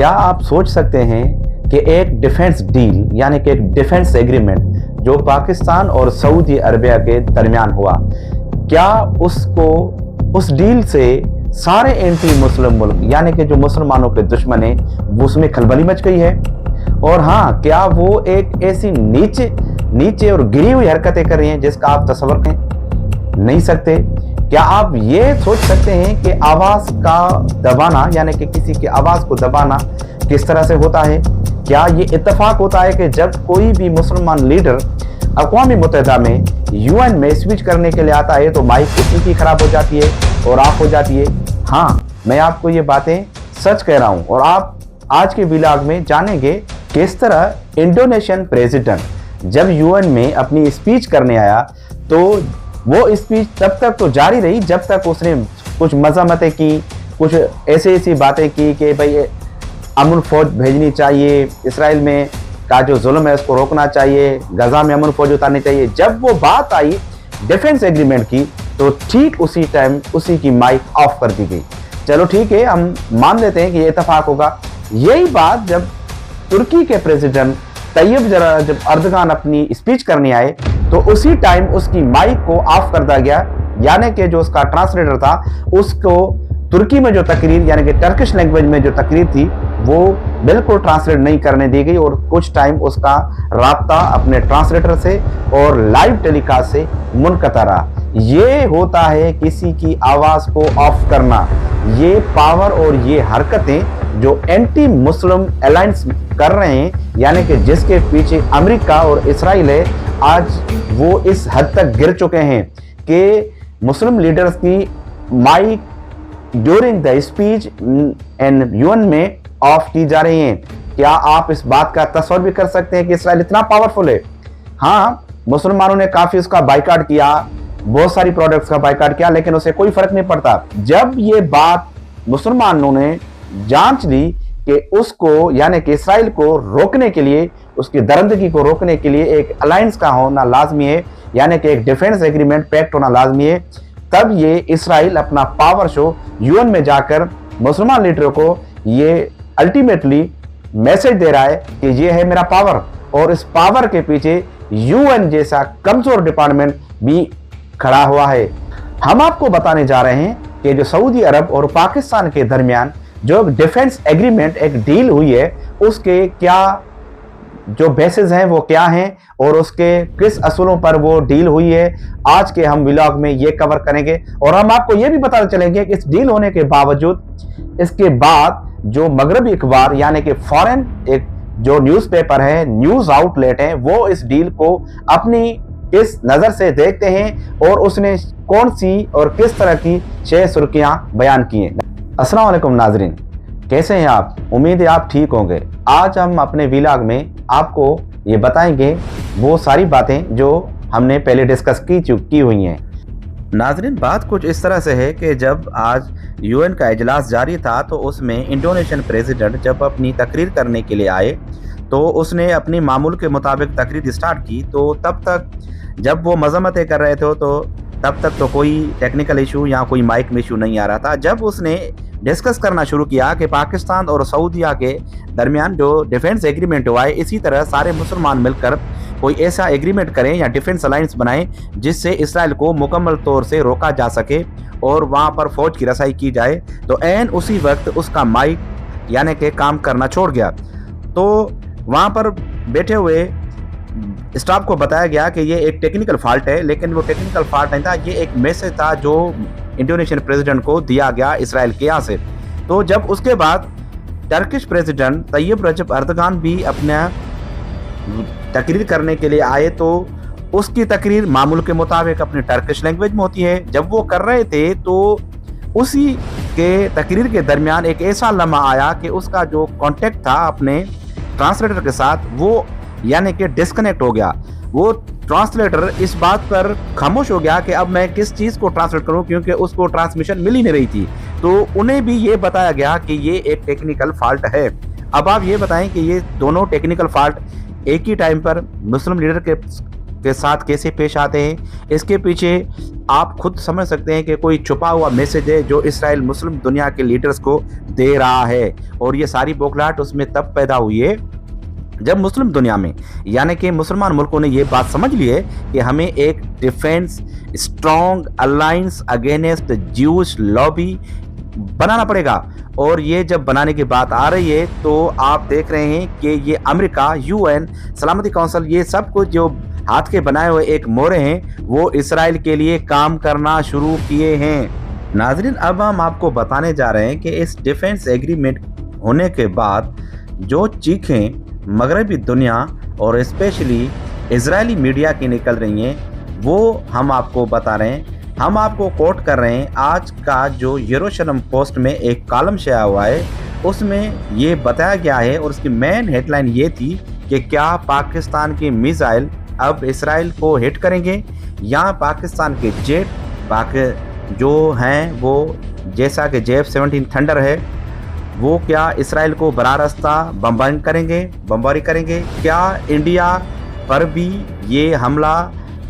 क्या आप सोच सकते हैं कि एक डिफेंस डील यानी कि एक डिफेंस एग्रीमेंट जो पाकिस्तान और सऊदी अरबिया के दरमियान हुआ, क्या उस डील से सारे एंटी मुस्लिम मुल्क यानी कि जो मुसलमानों के दुश्मन हैं उसमें खलबली मच गई है? और हाँ, क्या वो एक ऐसी नीचे और गिरी हुई हरकतें कर रही हैं जिसका आप तस्वर नहीं सकते? क्या आप ये सोच सकते हैं कि आवाज का दबाना यानी कि किसी की आवाज को दबाना किस तरह से होता है? क्या ये इत्तेफाक होता है कि जब कोई भी मुसलमान लीडर अक़वाम मुत्तहिदा में यूएन में स्पीच करने के लिए आता है तो माइक उसी की खराब हो जाती है और ऑफ हो जाती है? हाँ, मैं आपको ये बातें सच कह रहा हूँ और आप आज के व्लॉग में जानेंगे किस तरह इंडोनेशियन प्रेसिडेंट जब यूएन में अपनी स्पीच करने आया तो वो स्पीच तब तक तो जारी रही जब तक उसने कुछ मज़ामतें की, कुछ ऐसी बातें की कि भाई अमन फौज भेजनी चाहिए, इसराइल में का जो जुल्म है उसको रोकना चाहिए, गजा में अमन फौज उतारनी चाहिए। जब वो बात आई डिफेंस एग्रीमेंट की तो ठीक उसी टाइम उसी की माइक ऑफ कर दी गई। चलो ठीक है, हम मान लेते हैं कि ये इत्तेफाक होगा। यही बात जब तुर्की के प्रेसिडेंट तैयब जब अर्दगान अपनी स्पीच करने आए तो उसी टाइम उसकी माइक को ऑफ कर दिया गया, यानी कि जो उसका ट्रांसलेटर था उसको तुर्की में जो तकरीर यानी कि टर्किश लैंग्वेज में जो तकरीर थी वो बिल्कुल ट्रांसलेट नहीं करने दी गई और कुछ टाइम उसका राब्ता अपने ट्रांसलेटर से और लाइव टेलीकास्ट से मुनक़ता रहा। ये होता है किसी की आवाज़ को ऑफ करना। ये पावर और ये हरकतें जो एंटी मुस्लिम अलायंस कर रहे हैं यानी कि जिसके पीछे अमेरिका और इसराइल है, आज वो इस हद तक गिर चुके हैं कि मुस्लिम लीडर्स की mic during the speech and UN में ऑफ की जा रही हैं। क्या आप इस बात का तस्वर भी कर सकते हैं कि इसराइल इतना पावरफुल है? हाँ, मुसलमानों ने काफी उसका बाइकाट किया, बहुत सारी प्रोडक्ट्स का बाइकाट किया, लेकिन उसे कोई फर्क नहीं पड़ता। जब ये बात मुसलमानों ने जांच ली कि उसको यानी कि इसराइल को रोकने के लिए, उसकी दरिंदगी को रोकने के लिए एक अलायंस का होना लाजमी है यानी कि एक डिफेंस एग्रीमेंट पैक्ट होना लाजमी है, तब ये इसराइल अपना पावर शो यूएन में जाकर मुसलमान लीडरों को ये अल्टीमेटली मैसेज दे रहा है कि ये है मेरा पावर। और इस पावर के पीछे यूएन जैसा कमजोर डिपार्टमेंट भी खड़ा हुआ है। हम आपको बताने जा रहे हैं कि जो सऊदी अरब और पाकिस्तान के दरमियान जो डिफेंस एग्रीमेंट एक डील हुई है उसके क्या जो बेसिस हैं वो क्या हैं और उसके किस असूलों पर वो डील हुई है, आज के हम व्लॉग में ये कवर करेंगे। और हम आपको ये भी बताते चलेंगे कि इस डील होने के बावजूद इसके बाद जो मगरबी अखबार यानी कि फॉरेन एक जो न्यूज़पेपर है, न्यूज़ आउटलेट है, वो इस डील को अपनी किस नज़र से देखते हैं और उसने कौन सी और किस तरह की 6 सुर्खियां बयान की हैं। अस्सलाम वालेकुम नाजरीन, कैसे हैं आप? उम्मीद है आप ठीक होंगे। आज हम अपने व्लॉग में आपको ये बताएंगे वो सारी बातें जो हमने पहले डिस्कस की हुई हैं। नाजरीन, बात कुछ इस तरह से है कि जब आज यूएन का इजलास जारी था तो उसमें इंडोनेशियन प्रेसिडेंट जब अपनी तकरीर करने के लिए आए तो उसने अपनी मामूल के मुताबिक तकरीर स्टार्ट की। तो तब तक जब वो मज़म्मतें कर रहे थे तो तब तक तो कोई टेक्निकल इशू या कोई माइक में इशू नहीं आ रहा था। जब उसने डिस्कस करना शुरू किया कि पाकिस्तान और सऊदीया के दरमियान जो डिफेंस एग्रीमेंट हुआ है, इसी तरह सारे मुसलमान मिलकर कोई ऐसा एग्रीमेंट करें या डिफेंस अलायंस बनाएं जिससे इसराइल को मुकम्मल तौर से रोका जा सके और वहाँ पर फौज की रसाई की जाए, तो ऐन उसी वक्त उसका माइक यानी कि काम करना छोड़ गया। तो वहाँ पर बैठे हुए स्टाफ को बताया गया कि ये एक टेक्निकल फॉल्ट है, लेकिन वो टेक्निकल फॉल्ट नहीं था, ये एक मैसेज था जो इंडोनेशियन प्रेसिडेंट को दिया गया इसराइल के यहाँ से। तो जब उसके बाद टर्किश प्रेसिडेंट तैयब रजब अर्दगान भी अपना तकरीर करने के लिए आए तो उसकी तकरीर मामूल के मुताबिक अपनी टर्किश लैंग्वेज में होती है। जब वो कर रहे थे तो उसी के तकरीर के दरमियान एक ऐसा लम्हा आया कि उसका जो कॉन्टेक्ट था अपने ट्रांसलेटर के साथ वो यानी कि डिस्कनेक्ट हो गया। वो ट्रांसलेटर इस बात पर खामोश हो गया कि अब मैं किस चीज़ को ट्रांसलेट करूं, क्योंकि उसको ट्रांसमिशन मिल ही नहीं रही थी। तो उन्हें भी ये बताया गया कि ये एक टेक्निकल फॉल्ट है। अब आप ये बताएं कि ये दोनों टेक्निकल फॉल्ट एक ही टाइम पर मुस्लिम लीडर के के साथ कैसे पेश आते हैं, इसके पीछे आप खुद समझ सकते हैं कि कोई छुपा हुआ मैसेज है जो इसराइल मुस्लिम दुनिया के लीडर्स को दे रहा है। और ये सारी बौखलाहट उसमें तब पैदा हुई है जब मुस्लिम दुनिया में यानी कि मुसलमान मुल्कों ने ये बात समझ ली है कि हमें एक defence strong alliance against Jewish lobby बनाना पड़ेगा। और ये जब बनाने की बात आ रही है तो आप देख रहे हैं कि ये अमेरिका, यूएन, सलामती काउंसिल, ये सब कुछ जो हाथ के बनाए हुए एक मोहरे हैं वो इसराइल के लिए काम करना शुरू किए हैं। नाजरीन, अब हम आपको बताने जा रहे हैं कि इस डिफेंस एग्रीमेंट होने के बाद जो चीखें मगरबी दुनिया और स्पेशली इजरायली मीडिया की निकल रही हैं वो हम आपको बता रहे हैं। हम आपको कोट कर रहे हैं आज का जो यरूशलेम पोस्ट में एक कॉलम शाया हुआ है, उसमें ये बताया गया है और उसकी मेन हेडलाइन ये थी कि क्या पाकिस्तान के मिसाइल अब इसराइल को हिट करेंगे या पाकिस्तान के जेट जो हैं वो जैसा कि JF-17 थंडर है वो क्या इसराइल को बराह रास्ता बमबारी करेंगे। क्या इंडिया पर भी ये हमला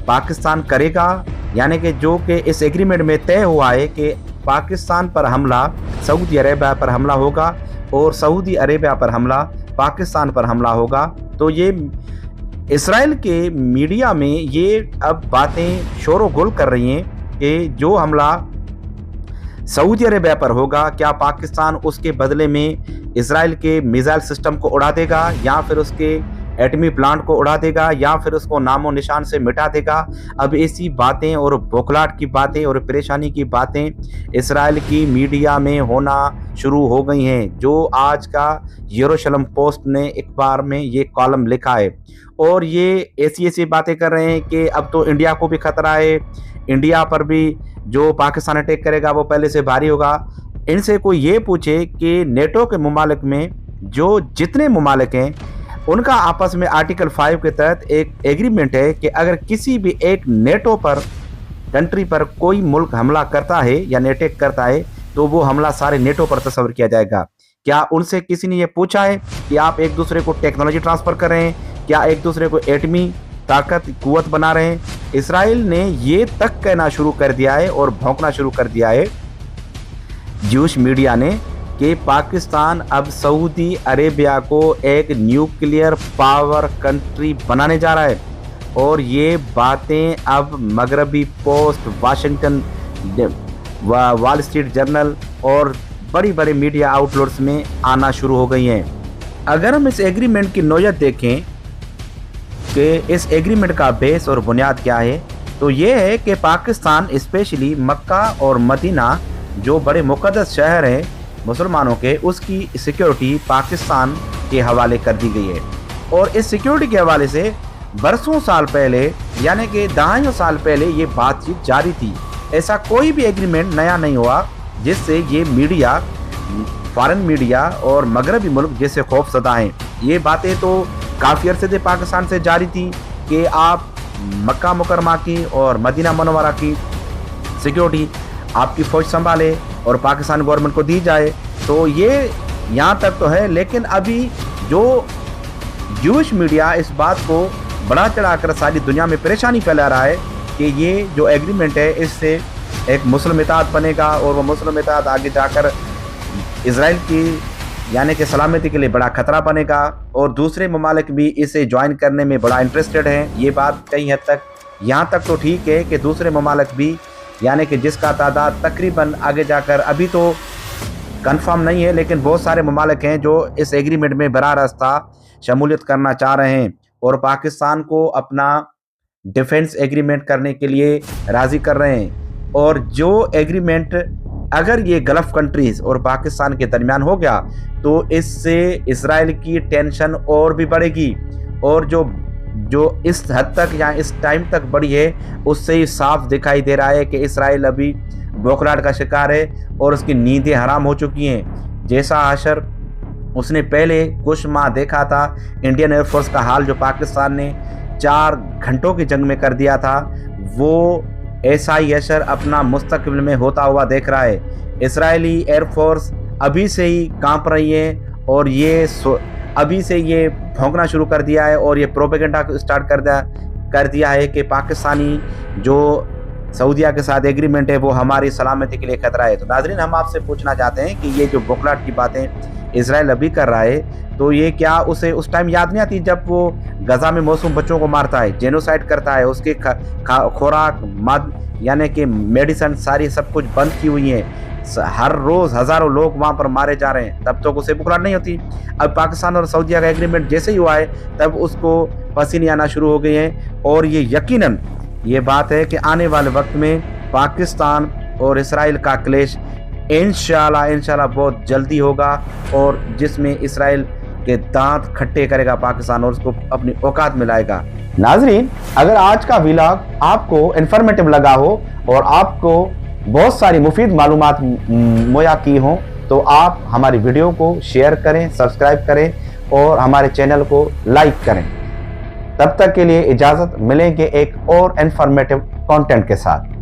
पाकिस्तान करेगा, यानी कि जो कि इस एग्रीमेंट में तय हुआ है कि पाकिस्तान पर हमला सऊदी अरेबिया पर हमला होगा और सऊदी अरेबिया पर हमला पाकिस्तान पर हमला होगा। तो ये इसराइल के मीडिया में ये अब बातें शोर गुल कर रही हैं कि जो हमला सऊदी अरेबिया पर होगा क्या पाकिस्तान उसके बदले में इसराइल के मिसाइल सिस्टम को उड़ा देगा या फिर उसके एटमी प्लांट को उड़ा देगा या फिर उसको नामो निशान से मिटा देगा। अब ऐसी बातें और बौखलाहट की बातें और परेशानी की बातें इसराइल की मीडिया में होना शुरू हो गई हैं। जो आज का यरूशलेम पोस्ट ने अखबार में ये कॉलम लिखा है और ये ऐसी बातें कर रहे हैं कि अब तो इंडिया को भी खतरा है, इंडिया पर भी जो पाकिस्तान अटैक करेगा वो पहले से भारी होगा। इनसे कोई ये पूछे कि नेटो के मुमालिक में जो जितने मुमालिक हैं उनका आपस में आर्टिकल 5 के तहत एक एग्रीमेंट है कि अगर किसी भी एक नेटो पर कंट्री पर कोई मुल्क हमला करता है या अटैक करता है तो वो हमला सारे नेटो पर तस्वर किया जाएगा। क्या उनसे किसी ने ये पूछा है कि आप एक दूसरे को टेक्नोलॉजी ट्रांसफर कर रहे हैं, क्या एक दूसरे को एटमी ताकत कुव्वत बना रहे हैं? इसराइल ने ये तक कहना शुरू कर दिया है और भौंकना शुरू कर दिया है ज्यूश मीडिया ने कि पाकिस्तान अब सऊदी अरेबिया को एक न्यूक्लियर पावर कंट्री बनाने जा रहा है। और ये बातें अब मगरबी post, Washington, Wall Street Journal और बड़ी बड़ी मीडिया आउटलेट्स में आना शुरू हो गई हैं। अगर हम इस एग्रीमेंट की नौयत देखें कि इस एग्रीमेंट का बेस और बुनियाद क्या है तो ये है कि पाकिस्तान स्पेशली मक्का और मदीना जो बड़े मुक़द्दस शहर हैं मुसलमानों के, उसकी सिक्योरिटी पाकिस्तान के हवाले कर दी गई है। और इस सिक्योरिटी के हवाले से बरसों साल पहले यानी कि दहाइयों साल पहले ये बातचीत जारी थी। ऐसा कोई भी एग्रीमेंट नया नहीं हुआ जिससे ये मीडिया, फॉरेन मीडिया और मगरबी मुल्क जैसे खौफजदा हैं। ये बातें तो काफ़ी अरसे से पाकिस्तान से जारी थी कि आप मक्का मुकरमा की और मदीना मनोवरा की सिक्योरिटी आपकी फ़ौज संभाले और पाकिस्तान गवर्नमेंट को दी जाए। तो ये यहाँ तक तो है, लेकिन अभी जो ज्यूश मीडिया इस बात को बढ़ा चढ़ाकर सारी दुनिया में परेशानी फैला रहा है कि ये जो एग्रीमेंट है इससे एक मुस्लिम इत्तेहाद बनेगा और वो मुस्लिम इत्तेहाद आगे जाकर इसराइल की यानी कि सलामती के लिए बड़ा खतरा बनेगा और दूसरे ममालिक भी इसे ज्वाइन करने में बड़ा इंटरेस्टेड हैं। ये बात कई हद तक यहाँ तक तो ठीक है कि दूसरे ममालिक भी यानी कि जिसका तादाद तकरीबन आगे जाकर अभी तो कंफर्म नहीं है, लेकिन बहुत सारे ममालिक हैं जो इस एग्रीमेंट में बराह रास्ता शमूलियत करना चाह रहे हैं और पाकिस्तान को अपना डिफेंस एग्रीमेंट करने के लिए राज़ी कर रहे हैं। और जो एग्रीमेंट अगर ये गल्फ़ कंट्रीज़ और पाकिस्तान के दरमियान हो गया तो इससे इसराइल की टेंशन और भी बढ़ेगी और जो इस हद तक या इस टाइम तक बढ़ी है उससे ही साफ दिखाई दे रहा है कि इसराइल अभी बौखलाहट का शिकार है और उसकी नींदें हराम हो चुकी हैं। जैसा आशर उसने पहले कुछ माह देखा था इंडियन एयरफोर्स का हाल जो पाकिस्तान ने 4 घंटों की जंग में कर दिया था, वो ऐसा ही असर अपना मुस्तकबिल में होता हुआ देख रहा है। इसराइली एयरफोर्स अभी से ही कांप रही है और ये अभी से ये भौंकना शुरू कर दिया है और ये प्रोपेगेंडा स्टार्ट कर दिया कर दिया है कि पाकिस्तानी जो सऊदीया के साथ एग्रीमेंट है वो हमारी सलामती के लिए खतरा है। तो नाजरीन, हम आपसे पूछना चाहते हैं कि ये जो बौखलाहट की बातें इसराइल अभी कर रहा है, तो ये क्या उसे उस टाइम याद नहीं आती जब वो गजा में मासूम बच्चों को मारता है, जेनोसाइड करता है, उसके खुराक मद यानी कि मेडिसिन सारी सब कुछ बंद की हुई है, हर रोज़ हज़ारों लोग वहाँ पर मारे जा रहे हैं, तब तो उसे बुखलाहट नहीं होती। अब पाकिस्तान और सऊदीया का एग्रीमेंट जैसे ही हुआ है तब उसको पसीने आना शुरू हो गए हैं। और ये यकीनन ये बात है कि आने वाले वक्त में पाकिस्तान और इसराइल का क्लेश इंशाल्लाह बहुत जल्दी होगा, और जिसमें इसराइल के दांत खट्टे करेगा पाकिस्तान और उसको अपनी औकात में लाएगा। नाजरीन, अगर आज का व्लॉग आपको इन्फॉर्मेटिव लगा हो और आपको बहुत सारी मुफीद मालूमात मुहैया की हों, तो आप हमारी वीडियो को शेयर करें, सब्सक्राइब करें और हमारे चैनल को लाइक करें। तब तक के लिए इजाज़त, मिलेंगे एक और इन्फॉर्मेटिव कंटेंट के साथ।